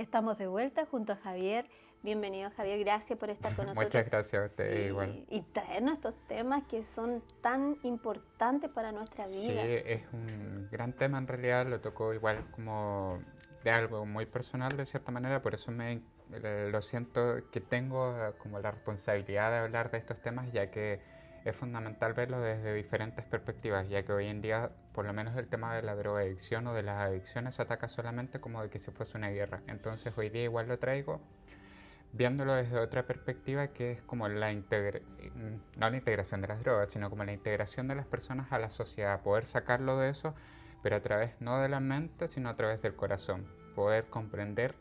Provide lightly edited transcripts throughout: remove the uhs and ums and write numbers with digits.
Ya estamos de vuelta junto a Javier. Bienvenido, Javier. Gracias por estar con nosotros. Muchas gracias a ustedes igual. Y traernos estos temas que son tan importantes para nuestra Sí, vida. es un gran tema en realidad, lo tocó igual como de algo muy personal de cierta manera, por eso lo siento que tengo como la responsabilidad de hablar de estos temas, ya que es fundamental verlo desde diferentes perspectivas, ya que hoy en día, por lo menos el tema de la drogadicción o de las adicciones se ataca solamente como de que si fuese una guerra. Entonces hoy día igual lo traigo viéndolo desde otra perspectiva, que es como no la integración de las drogas, sino como la integración de las personas a la sociedad, poder sacarlo de eso, pero a través no de la mente, sino a través del corazón, poder comprender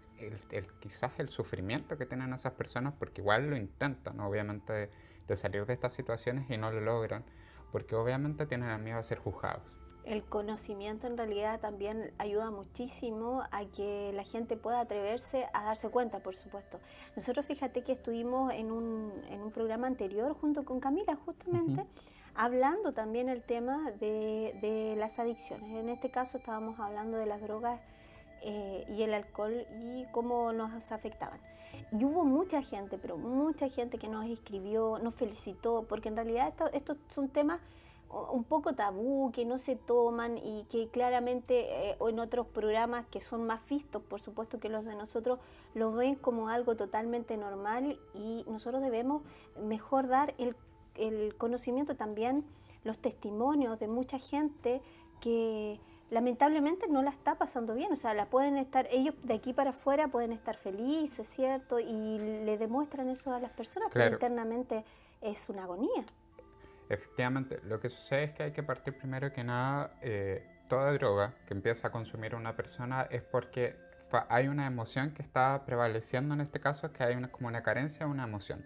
quizás el sufrimiento que tienen esas personas, porque igual lo intentan, ¿no? Obviamente, de salir de estas situaciones y no lo logran, porque obviamente tienen el miedo a ser juzgados. El conocimiento en realidad también ayuda muchísimo a que la gente pueda atreverse a darse cuenta, por supuesto. Nosotros fíjate que estuvimos en un programa anterior junto con Camila justamente, hablando también el tema de las adicciones. En este caso estábamos hablando de las drogas y el alcohol y cómo nos afectaban. Y hubo mucha gente, pero mucha gente que nos escribió, nos felicitó, porque en realidad estos son temas un poco tabú, que no se toman y que claramente en otros programas que son más vistos, por supuesto que los de nosotros, lo ven como algo totalmente normal y nosotros debemos mejor dar el conocimiento también, los testimonios de mucha gente que lamentablemente no la está pasando bien, o sea, la pueden estar, ellos de aquí para afuera pueden estar felices, ¿cierto? Y le demuestran eso a las personas, pero Claro. internamente es una agonía. Efectivamente, lo que sucede es que hay que partir primero que nada, toda droga que empieza a consumir una persona es porque hay una emoción que está prevaleciendo en este caso, que hay como una carencia de una emoción.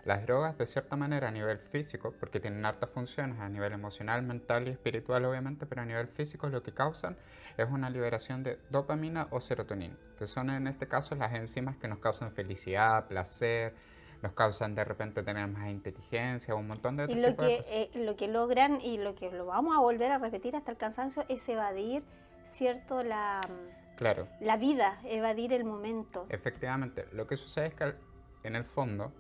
Las drogas, de cierta manera, a nivel físico, porque tienen hartas funciones a nivel emocional, mental y espiritual, obviamente, pero a nivel físico lo que causan es una liberación de dopamina o serotonina, que son en este caso las enzimas que nos causan felicidad, placer, nos causan de repente tener más inteligencia o un montón de Y otros tipos de cosas. lo que logran y lo que lo vamos a volver a repetir hasta el cansancio es evadir, ¿cierto? Claro, La vida, evadir el momento. efectivamente, lo que sucede es que en el fondo,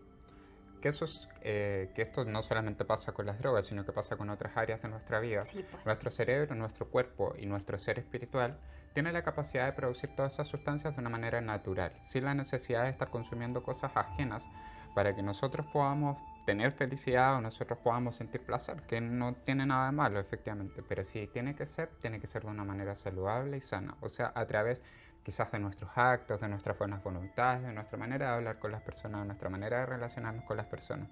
que esto no solamente pasa con las drogas, sino que pasa con otras áreas de nuestra vida, Sí, pues. nuestro cerebro, nuestro cuerpo y nuestro ser espiritual tiene la capacidad de producir todas esas sustancias de una manera natural, sin la necesidad de estar consumiendo cosas ajenas para que nosotros podamos tener felicidad o nosotros podamos sentir placer, que no tiene nada de malo, efectivamente, pero si tiene que ser de una manera saludable y sana, o sea, a través quizás de nuestros actos, de nuestras buenas voluntades, de nuestra manera de hablar con las personas, de nuestra manera de relacionarnos con las personas.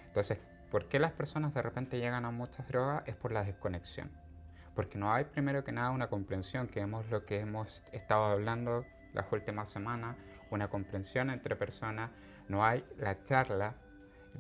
Entonces, ¿por qué las personas de repente llegan a muchas drogas? Es por la desconexión. Porque no hay primero que nada una comprensión, que es lo que hemos estado hablando las últimas semanas, una comprensión entre personas, no hay la charla.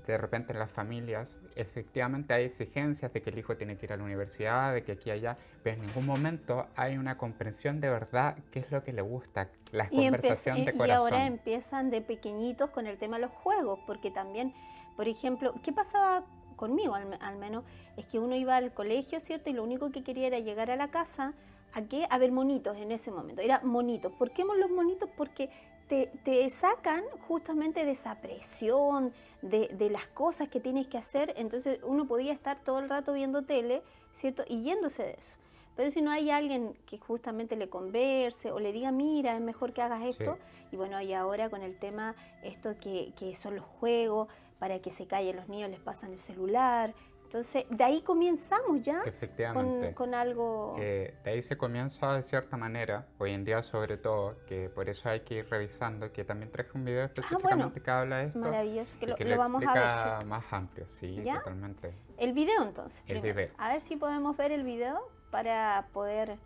De repente en las familias efectivamente hay exigencias de que el hijo tiene que ir a la universidad, de que aquí y allá, pero en ningún momento hay una comprensión de verdad qué es lo que le gusta, la conversación de Y ahora corazón. empiezan de pequeñitos con el tema de los juegos, porque también, por ejemplo, ¿qué pasaba conmigo al menos? Es que uno iba al colegio, ¿cierto? Y lo único que quería era llegar a la casa, ¿a qué? A ver monitos en ese momento. Era monitos. ¿Por qué los monitos? Porque te sacan justamente de esa presión, de las cosas que tienes que hacer. Entonces uno podía estar todo el rato viendo tele, ¿cierto? Y yéndose de eso. Pero si no hay alguien que justamente le converse o le diga, mira, es mejor que hagas Sí, esto. Y bueno, y ahora con el tema, esto que son los juegos, para que se callen los niños les pasan el celular. Entonces, de ahí comenzamos ya efectivamente. con algo. De ahí se comienza de cierta manera, hoy en día sobre todo, que por eso hay que ir revisando, que también traje un video Ah, bueno, específicamente que habla de esto maravilloso, que y que lo lo vamos a ver, explica ¿cierto? más amplio, sí, ¿Ya? totalmente. El video entonces, El primero. video. A ver si podemos ver el video para poder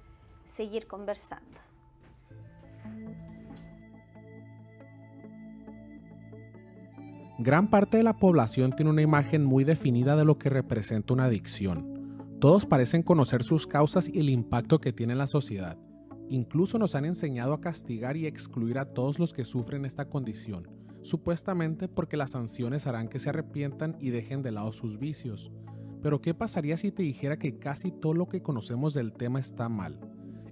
seguir conversando. Gran parte de la población tiene una imagen muy definida de lo que representa una adicción. Todos parecen conocer sus causas y el impacto que tiene en la sociedad. Incluso nos han enseñado a castigar y excluir a todos los que sufren esta condición, supuestamente porque las sanciones harán que se arrepientan y dejen de lado sus vicios. Pero ¿qué pasaría si te dijera que casi todo lo que conocemos del tema está mal?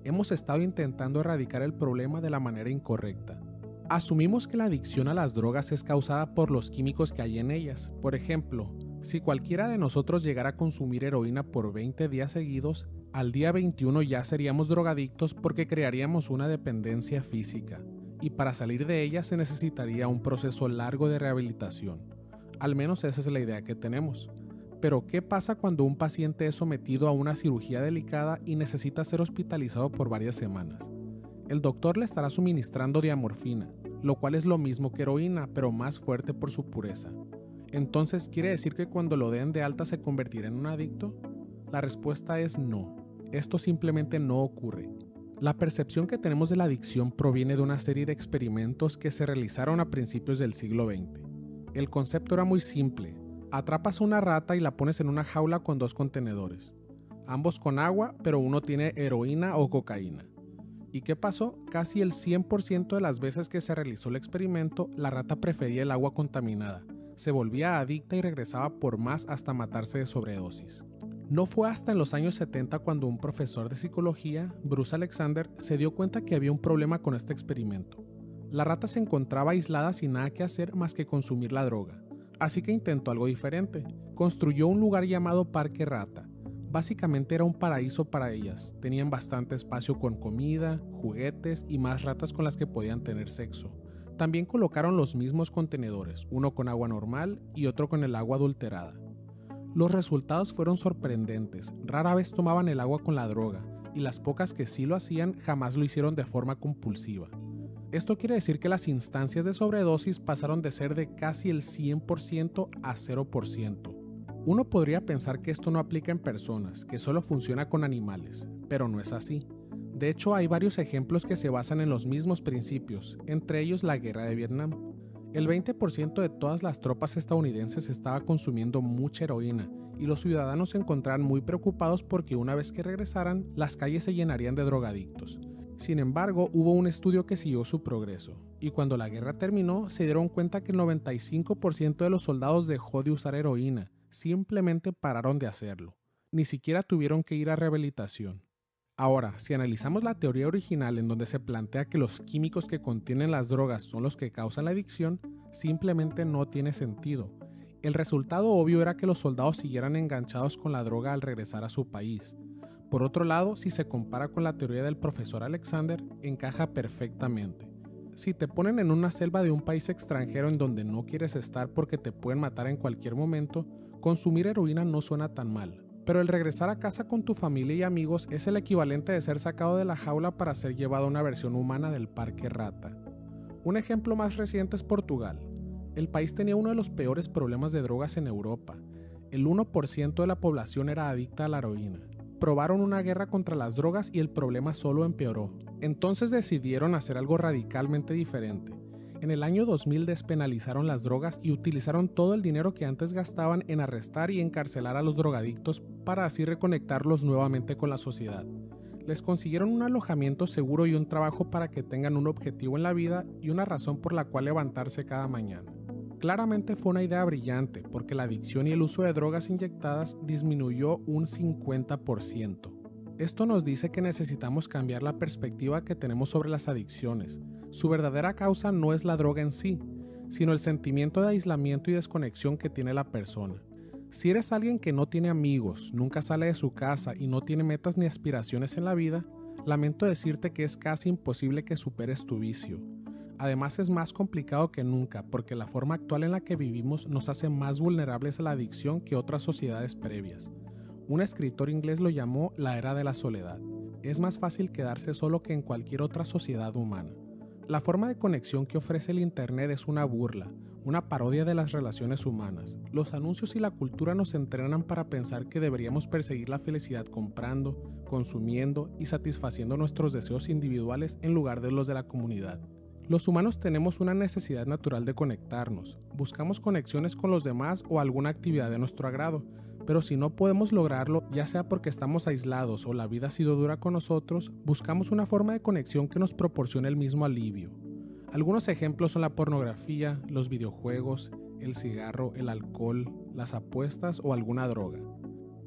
Hemos estado intentando erradicar el problema de la manera incorrecta. Asumimos que la adicción a las drogas es causada por los químicos que hay en ellas. Por ejemplo, si cualquiera de nosotros llegara a consumir heroína por 20 días seguidos, al día 21 ya seríamos drogadictos porque crearíamos una dependencia física, y para salir de ella se necesitaría un proceso largo de rehabilitación. Al menos esa es la idea que tenemos. Pero ¿qué pasa cuando un paciente es sometido a una cirugía delicada y necesita ser hospitalizado por varias semanas? El doctor le estará suministrando diamorfina, lo cual es lo mismo que heroína, pero más fuerte por su pureza. Entonces, ¿quiere decir que cuando lo den de alta se convertirá en un adicto? La respuesta es no. Esto simplemente no ocurre. La percepción que tenemos de la adicción proviene de una serie de experimentos que se realizaron a principios del siglo XX. El concepto era muy simple. Atrapas una rata y la pones en una jaula con 2 contenedores, ambos con agua, pero uno tiene heroína o cocaína. ¿Y qué pasó? Casi el 100% de las veces que se realizó el experimento, la rata prefería el agua contaminada, se volvía adicta y regresaba por más hasta matarse de sobredosis. No fue hasta en los años 70 cuando un profesor de psicología, Bruce Alexander, se dio cuenta que había un problema con este experimento. La rata se encontraba aislada sin nada que hacer más que consumir la droga. Así que intentó algo diferente. Construyó un lugar llamado Parque Rata. Básicamente era un paraíso para ellas. Tenían bastante espacio con comida, juguetes y más ratas con las que podían tener sexo. También colocaron los mismos contenedores, uno con agua normal y otro con el agua adulterada. Los resultados fueron sorprendentes. Rara vez tomaban el agua con la droga, y las pocas que sí lo hacían jamás lo hicieron de forma compulsiva. Esto quiere decir que las instancias de sobredosis pasaron de ser de casi el 100% a 0%. Uno podría pensar que esto no aplica en personas, que solo funciona con animales, pero no es así. De hecho, hay varios ejemplos que se basan en los mismos principios, entre ellos la guerra de Vietnam. El 20% de todas las tropas estadounidenses estaba consumiendo mucha heroína, y los ciudadanos se encontraban muy preocupados porque una vez que regresaran, las calles se llenarían de drogadictos. Sin embargo, hubo un estudio que siguió su progreso, y cuando la guerra terminó, se dieron cuenta que el 95% de los soldados dejó de usar heroína, simplemente pararon de hacerlo. Ni siquiera tuvieron que ir a rehabilitación. Ahora, si analizamos la teoría original en donde se plantea que los químicos que contienen las drogas son los que causan la adicción, simplemente no tiene sentido. El resultado obvio era que los soldados siguieran enganchados con la droga al regresar a su país. Por otro lado, si se compara con la teoría del profesor Alexander, encaja perfectamente. Si te ponen en una selva de un país extranjero en donde no quieres estar porque te pueden matar en cualquier momento, consumir heroína no suena tan mal. Pero el regresar a casa con tu familia y amigos es el equivalente de ser sacado de la jaula para ser llevado a una versión humana del Parque Rata. Un ejemplo más reciente es Portugal. El país tenía uno de los peores problemas de drogas en Europa. El 1% de la población era adicta a la heroína. Probaron una guerra contra las drogas y el problema solo empeoró. Entonces decidieron hacer algo radicalmente diferente. En el año 2000 despenalizaron las drogas y utilizaron todo el dinero que antes gastaban en arrestar y encarcelar a los drogadictos para así reconectarlos nuevamente con la sociedad. Les consiguieron un alojamiento seguro y un trabajo para que tengan un objetivo en la vida y una razón por la cual levantarse cada mañana. Claramente fue una idea brillante porque la adicción y el uso de drogas inyectadas disminuyó un 50%. Esto nos dice que necesitamos cambiar la perspectiva que tenemos sobre las adicciones. Su verdadera causa no es la droga en sí, sino el sentimiento de aislamiento y desconexión que tiene la persona. Si eres alguien que no tiene amigos, nunca sale de su casa y no tiene metas ni aspiraciones en la vida, lamento decirte que es casi imposible que superes tu vicio. Además es más complicado que nunca porque la forma actual en la que vivimos nos hace más vulnerables a la adicción que otras sociedades previas. Un escritor inglés lo llamó la era de la soledad. Es más fácil quedarse solo que en cualquier otra sociedad humana. La forma de conexión que ofrece el Internet es una burla, una parodia de las relaciones humanas. Los anuncios y la cultura nos entrenan para pensar que deberíamos perseguir la felicidad comprando, consumiendo y satisfaciendo nuestros deseos individuales en lugar de los de la comunidad. Los humanos tenemos una necesidad natural de conectarnos. Buscamos conexiones con los demás o alguna actividad de nuestro agrado, pero si no podemos lograrlo, ya sea porque estamos aislados o la vida ha sido dura con nosotros, buscamos una forma de conexión que nos proporcione el mismo alivio. Algunos ejemplos son la pornografía, los videojuegos, el cigarro, el alcohol, las apuestas o alguna droga.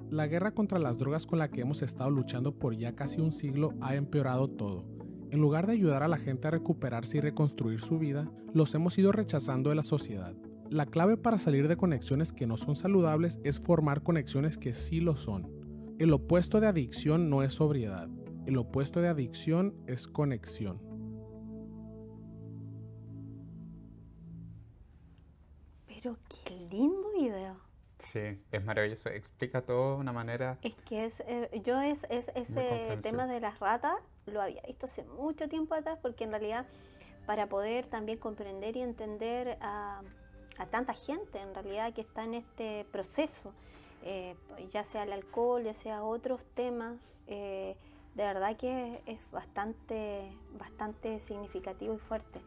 La guerra contra las drogas con la que hemos estado luchando por ya casi un siglo ha empeorado todo. En lugar de ayudar a la gente a recuperarse y reconstruir su vida, los hemos ido rechazando de la sociedad. La clave para salir de conexiones que no son saludables es formar conexiones que sí lo son. El opuesto de adicción no es sobriedad. El opuesto de adicción es conexión. Pero qué lindo video. Sí, es maravilloso. Explica todo de una manera Es que ese muy comprensible. tema de las ratas lo había visto hace mucho tiempo atrás, porque en realidad para poder también comprender y entender a tanta gente en realidad que está en este proceso, ya sea el alcohol, ya sea otros temas, de verdad que es bastante significativo y fuerte.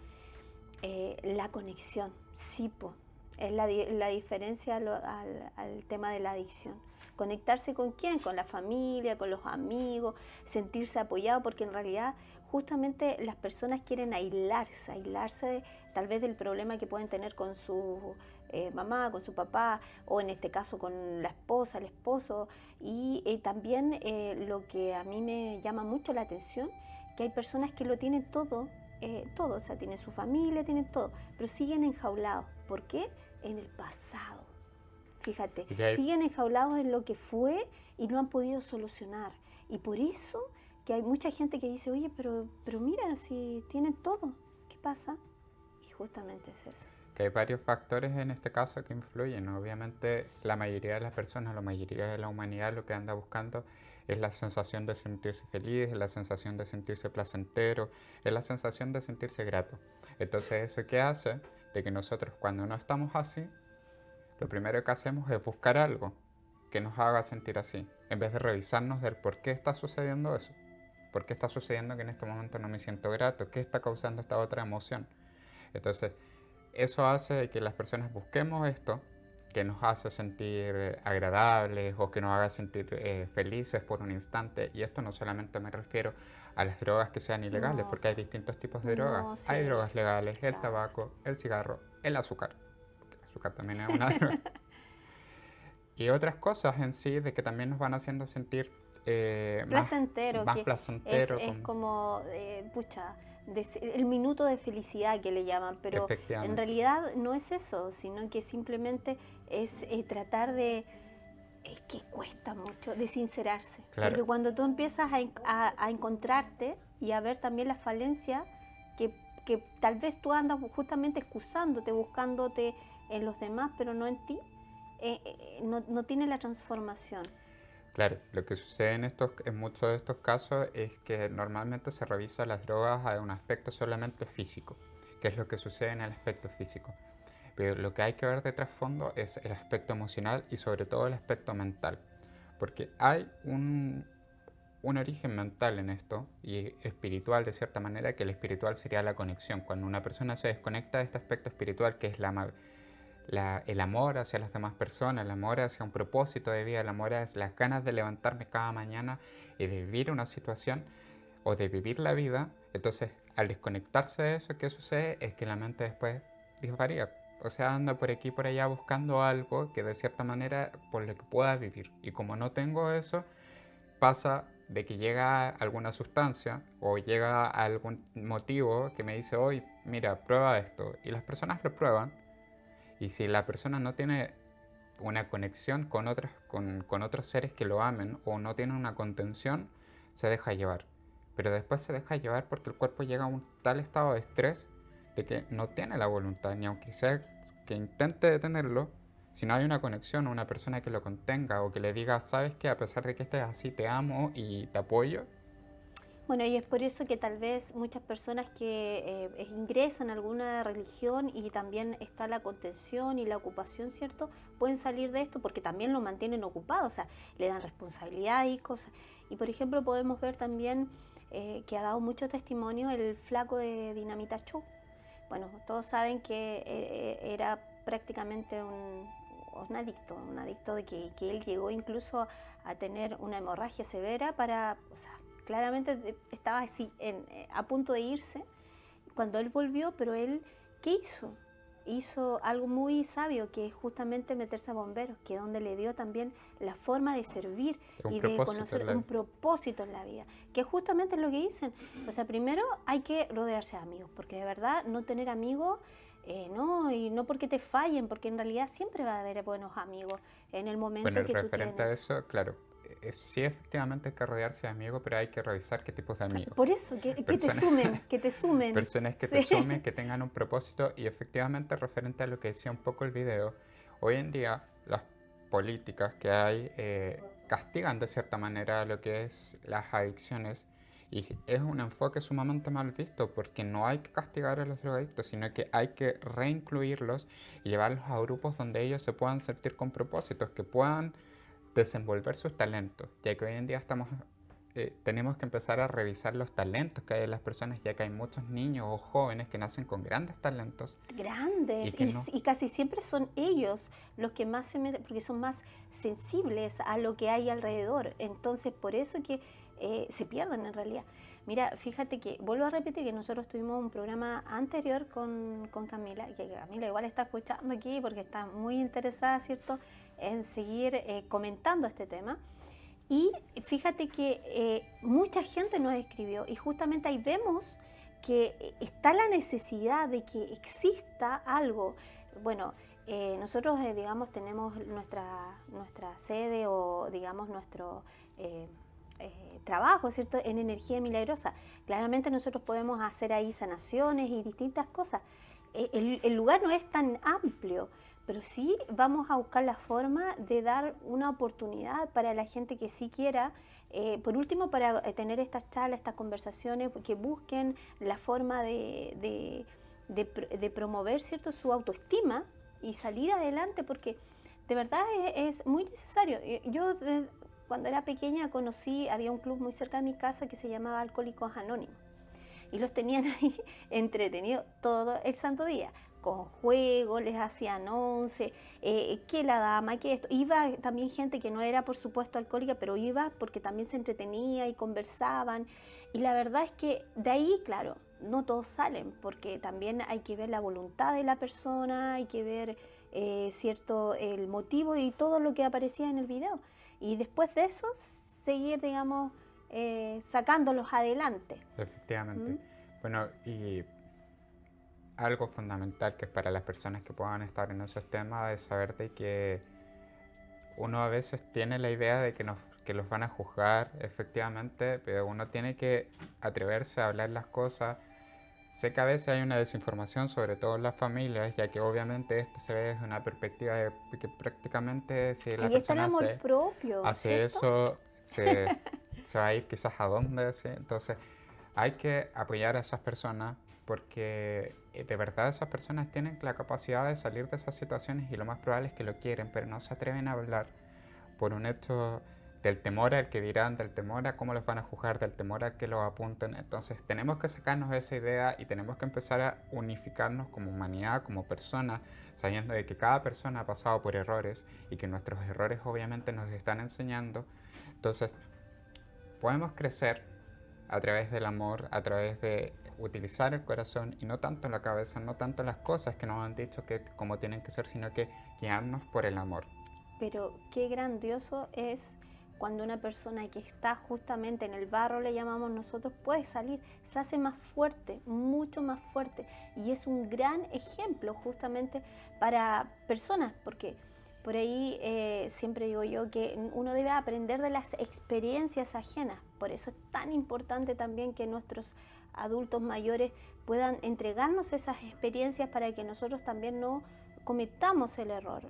La conexión, sí, po, es la diferencia al tema de la adicción. Conectarse con quién, con la familia, con los amigos, sentirse apoyado, porque en realidad justamente las personas quieren aislarse tal vez del problema que pueden tener con su mamá, con su papá, o en este caso con la esposa, el esposo. Y también lo que a mí me llama mucho la atención, que hay personas que lo tienen todo, o sea, tienen su familia, tienen todo, pero siguen enjaulados. ¿Por qué? En el pasado. Fíjate, siguen enjaulados en lo que fue y no han podido solucionar. Y por eso que hay mucha gente que dice, oye, pero mira, si tienen todo, ¿qué pasa? Y justamente es eso. Que hay varios factores en este caso que influyen. Obviamente la mayoría de las personas, la mayoría de la humanidad lo que anda buscando es la sensación de sentirse feliz, es la sensación de sentirse placentero, es la sensación de sentirse grato. Entonces eso que hace de que nosotros cuando no estamos así, lo primero que hacemos es buscar algo que nos haga sentir así, en vez de revisarnos del por qué está sucediendo eso. ¿Por qué está sucediendo que en este momento no me siento grato? ¿Qué está causando esta otra emoción? Entonces, eso hace que las personas busquemos esto que nos hace sentir agradables o que nos haga sentir felices por un instante. Y esto no solamente me refiero a las drogas que sean ilegales, No, porque hay distintos tipos de drogas. no, sí, Hay drogas legales, el claro. tabaco, el cigarro, el azúcar. Porque el azúcar también es una droga. Y otras cosas en sí de que también nos van haciendo sentir placentero, más que placentero. es como, pucha, el minuto de felicidad que le llaman, pero en Efectivamente. realidad no es eso, sino que simplemente es tratar de, que cuesta mucho, de sincerarse. Claro. Porque cuando tú empiezas a encontrarte y a ver también las falencias, que tal vez tú andas justamente excusándote, buscándote en los demás, pero no en ti, no tiene la transformación. Claro, lo que sucede en muchos de estos casos es que normalmente se revisa las drogas a un aspecto solamente físico, que es lo que sucede en el aspecto físico. Pero lo que hay que ver de trasfondo es el aspecto emocional y sobre todo el aspecto mental, porque hay un origen mental en esto y espiritual de cierta manera, que el espiritual sería la conexión. Cuando una persona se desconecta de este aspecto espiritual que es el amor hacia las demás personas, el amor hacia un propósito de vida, el amor hacia las ganas de levantarme cada mañana y de vivir una situación o de vivir la vida. Entonces, al desconectarse de eso, ¿qué sucede? Es que la mente después disvaría. O sea, anda por aquí y por allá buscando algo que de cierta manera por lo que pueda vivir. Y como no tengo eso, pasa de que llega alguna sustancia o llega algún motivo que me dice, hoy, mira, prueba esto. Y las personas lo prueban. Y si la persona no tiene una conexión con otros seres que lo amen o no tiene una contención, se deja llevar. Pero después se deja llevar porque el cuerpo llega a un tal estado de estrés de que no tiene la voluntad, ni aunque sea que intente detenerlo, si no hay una conexión o una persona que lo contenga o que le diga, sabes que a pesar de que estés así, te amo y te apoyo. Bueno, y es por eso que tal vez muchas personas que ingresan a alguna religión y también está la contención y la ocupación, ¿cierto? Pueden salir de esto porque también lo mantienen ocupado, o sea, le dan responsabilidad y cosas. Y por ejemplo podemos ver también que ha dado mucho testimonio el flaco de Dinamita Show. Bueno, todos saben que era prácticamente un adicto de que él llegó incluso a tener una hemorragia severa o sea, claramente estaba así a punto de irse cuando él volvió, pero él, ¿qué hizo? hizo algo muy sabio, que es justamente meterse a bomberos, que es donde le dio también la forma de servir y de conocer un propósito en la vida, que es justamente lo que dicen. O sea, primero hay que rodearse de amigos, porque de verdad no tener amigos, no, y no porque te fallen, porque en realidad siempre va a haber buenos amigos en el momento que tú tienes. Referente a eso, claro, sí, efectivamente hay que rodearse de amigos, pero hay que revisar qué tipos de amigos. Por eso, que te sumen. Personas que te sumen, que tengan un propósito. Y efectivamente, referente a lo que decía un poco el video, hoy en día las políticas que hay castigan de cierta manera lo que es las adicciones. Y es un enfoque sumamente mal visto, porque no hay que castigar a los drogadictos, sino que hay que reincluirlos y llevarlos a grupos donde ellos se puedan sentir con propósitos, que puedan desenvolver sus talentos, ya que hoy en día tenemos que empezar a revisar los talentos que hay en las personas, ya que hay muchos niños o jóvenes que nacen con grandes talentos. Grandes, y casi siempre son ellos los que más se meten, porque son más sensibles a lo que hay alrededor. Entonces, por eso que se pierden en realidad. Mira, fíjate que, vuelvo a repetir que nosotros tuvimos un programa anterior con Camila, que Camila igual está escuchando aquí porque está muy interesada, ¿cierto?, en seguir comentando este tema. Y fíjate que mucha gente nos escribió, y justamente ahí vemos que está la necesidad de que exista algo. Bueno, nosotros, digamos, tenemos nuestra sede, o digamos nuestro trabajo, ¿cierto?, en Energía Milagrosa. Claramente nosotros podemos hacer ahí sanaciones y distintas cosas. El lugar no es tan amplio, pero sí vamos a buscar la forma de dar una oportunidad para la gente que sí quiera, por último, para tener estas charlas, estas conversaciones, que busquen la forma de promover, ¿cierto?, su autoestima y salir adelante, porque de verdad es muy necesario. Yo cuando era pequeña había un club muy cerca de mi casa que se llamaba Alcohólicos Anónimos, y los tenían ahí entretenidos todo el santo día, con juegos, les hacían once, que la dama, que esto. Iba también gente que no era, por supuesto, alcohólica, pero iba porque también se entretenía y conversaban. Y la verdad es que de ahí, claro, no todos salen, porque también hay que ver la voluntad de la persona, hay que ver, cierto, el motivo y todo lo que aparecía en el video. Y después de eso, seguir, digamos, sacándolos adelante. Efectivamente. Bueno, y algo fundamental que es para las personas que puedan estar en esos temas es saber de que uno a veces tiene la idea de que los van a juzgar, efectivamente, pero uno tiene que atreverse a hablar las cosas. Sé que a veces hay una desinformación, sobre todo en las familias, ya que obviamente esto se ve desde una perspectiva de que prácticamente si la persona hace eso, se va a ir quizás a dónde, ¿sí? Entonces hay que apoyar a esas personas, porque de verdad esas personas tienen la capacidad de salir de esas situaciones, y lo más probable es que lo quieren, pero no se atreven a hablar por un hecho del temor al que dirán, del temor a cómo los van a juzgar, del temor a que los apunten. Entonces tenemos que sacarnos de esa idea y tenemos que empezar a unificarnos como humanidad, como personas, sabiendo de que cada persona ha pasado por errores y que nuestros errores obviamente nos están enseñando. Entonces podemos crecer a través del amor, a través de utilizar el corazón y no tanto la cabeza, no tanto las cosas que nos han dicho que como tienen que ser, sino que guiarnos por el amor. Pero qué grandioso es cuando una persona que está justamente en el barro, le llamamos nosotros, puede salir, se hace más fuerte, mucho más fuerte, y es un gran ejemplo justamente para personas, porque por ahí siempre digo yo que uno debe aprender de las experiencias ajenas. Por eso es tan importante también que nuestros adultos mayores puedan entregarnos esas experiencias, para que nosotros también no cometamos el error.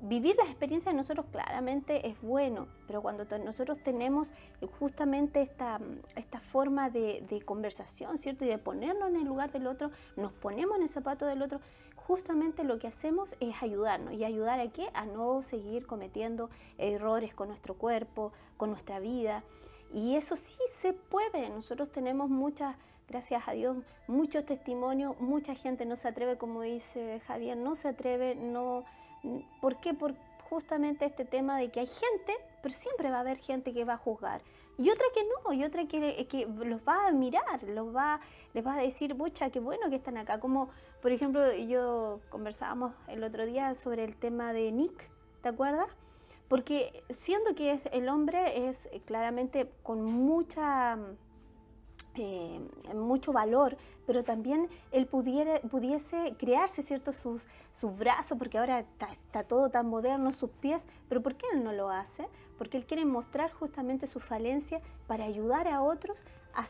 Vivir las experiencias de nosotros claramente es bueno, pero cuando nosotros tenemos justamente esta forma de conversación, ¿cierto?, y de ponernos en el lugar del otro, nos ponemos en el zapato del otro, justamente lo que hacemos es ayudarnos. ¿Y ayudar a qué? A no seguir cometiendo errores con nuestro cuerpo, con nuestra vida. Y eso sí se puede. Nosotros tenemos gracias a Dios, muchos testimonios. Mucha gente no se atreve, como dice Javier, no se atreve, no. ¿Por qué? justamente este tema de que hay gente, pero siempre va a haber gente que va a juzgar, y otra que no, y otra que los va a admirar, les va a decir, pucha, qué bueno que están acá. Como, por ejemplo, yo conversábamos el otro día sobre el tema de Nick, ¿te acuerdas? Porque siendo que el hombre es claramente con mucho valor, pero también él pudiese crearse, ¿cierto?, sus brazos, porque ahora está todo tan moderno, sus pies, pero ¿por qué él no lo hace? Porque él quiere mostrar justamente su falencia para ayudar a otros a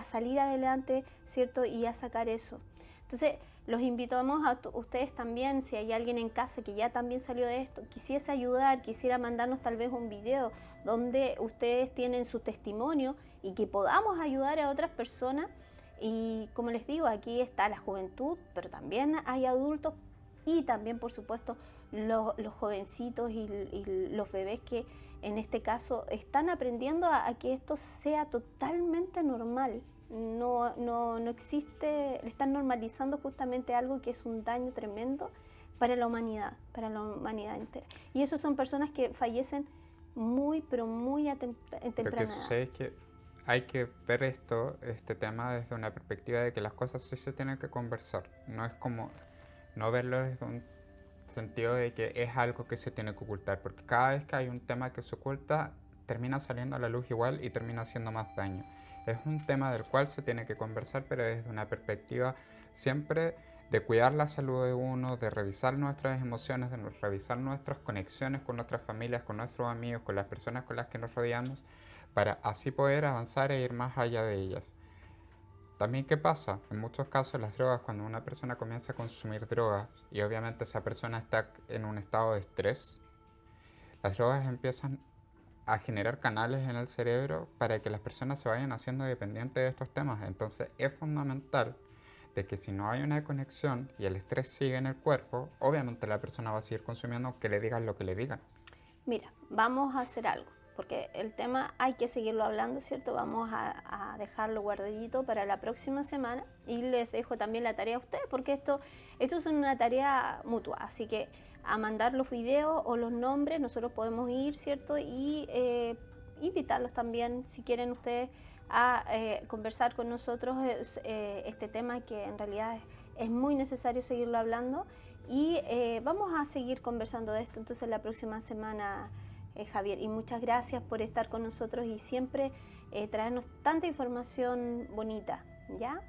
salir adelante, ¿cierto?, y a sacar eso. Entonces, los invitamos a ustedes también, si hay alguien en casa que ya también salió de esto, quisiese ayudar, quisiera mandarnos tal vez un video donde ustedes tienen su testimonio y que podamos ayudar a otras personas. Y como les digo, aquí está la juventud, pero también hay adultos y también, por supuesto, los jovencitos y los bebés que en este caso están aprendiendo a que esto sea totalmente normal. No existe, le están normalizando justamente algo que es un daño tremendo para la humanidad entera. Y eso son personas que fallecen muy, pero muy temprana edad. Lo que sucede es que hay que ver este tema desde una perspectiva de que las cosas sí se tienen que conversar. No es como no verlo desde un sentido de que es algo que se tiene que ocultar, porque cada vez que hay un tema que se oculta, termina saliendo a la luz igual y termina haciendo más daño. Es un tema del cual se tiene que conversar, pero desde una perspectiva siempre de cuidar la salud de uno, de revisar nuestras emociones, de revisar nuestras conexiones con nuestras familias, con nuestros amigos, con las personas con las que nos rodeamos, para así poder avanzar e ir más allá de ellas. También, ¿qué pasa? En muchos casos las drogas, cuando una persona comienza a consumir drogas y obviamente esa persona está en un estado de estrés, las drogas empiezan a generar canales en el cerebro para que las personas se vayan haciendo dependientes de estos temas. Entonces es fundamental de que si no hay una conexión y el estrés sigue en el cuerpo, obviamente la persona va a seguir consumiendo aunque le digan lo que le digan. Mira, vamos a hacer algo, porque el tema hay que seguirlo hablando, ¿cierto? Vamos a dejarlo guardadito para la próxima semana y les dejo también la tarea a ustedes, porque esto es una tarea mutua, así que a mandar los videos o los nombres, nosotros podemos ir, ¿cierto? Y invitarlos también, si quieren ustedes, a conversar con nosotros este tema que en realidad es muy necesario seguirlo hablando y vamos a seguir conversando de esto entonces la próxima semana, Javier, y muchas gracias por estar con nosotros y siempre traernos tanta información bonita, ¿ya?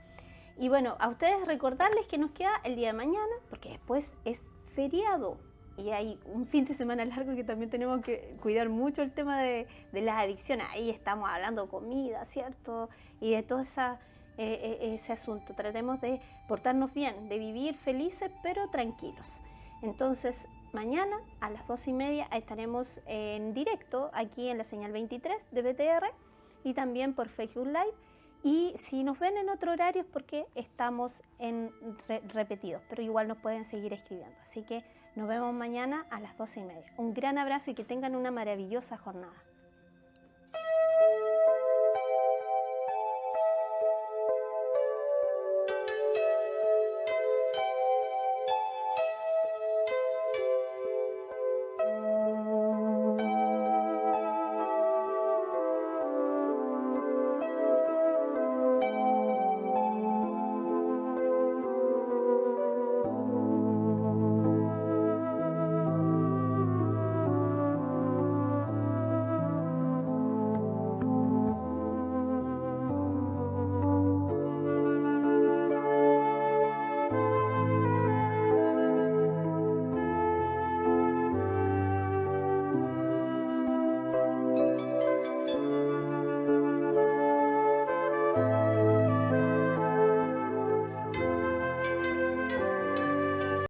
Y bueno, a ustedes recordarles que nos queda el día de mañana, porque después es feriado y hay un fin de semana largo que también tenemos que cuidar mucho el tema de las adicciones. Ahí estamos hablando de comida, ¿cierto? Y de todo ese asunto. Tratemos de portarnos bien, de vivir felices pero tranquilos. Entonces, mañana a las 2:30 estaremos en directo aquí en la señal 23 de BTR y también por Facebook Live. Y si nos ven en otro horario es porque estamos repetidos, pero igual nos pueden seguir escribiendo. Así que nos vemos mañana a las 2:30. Un gran abrazo y que tengan una maravillosa jornada.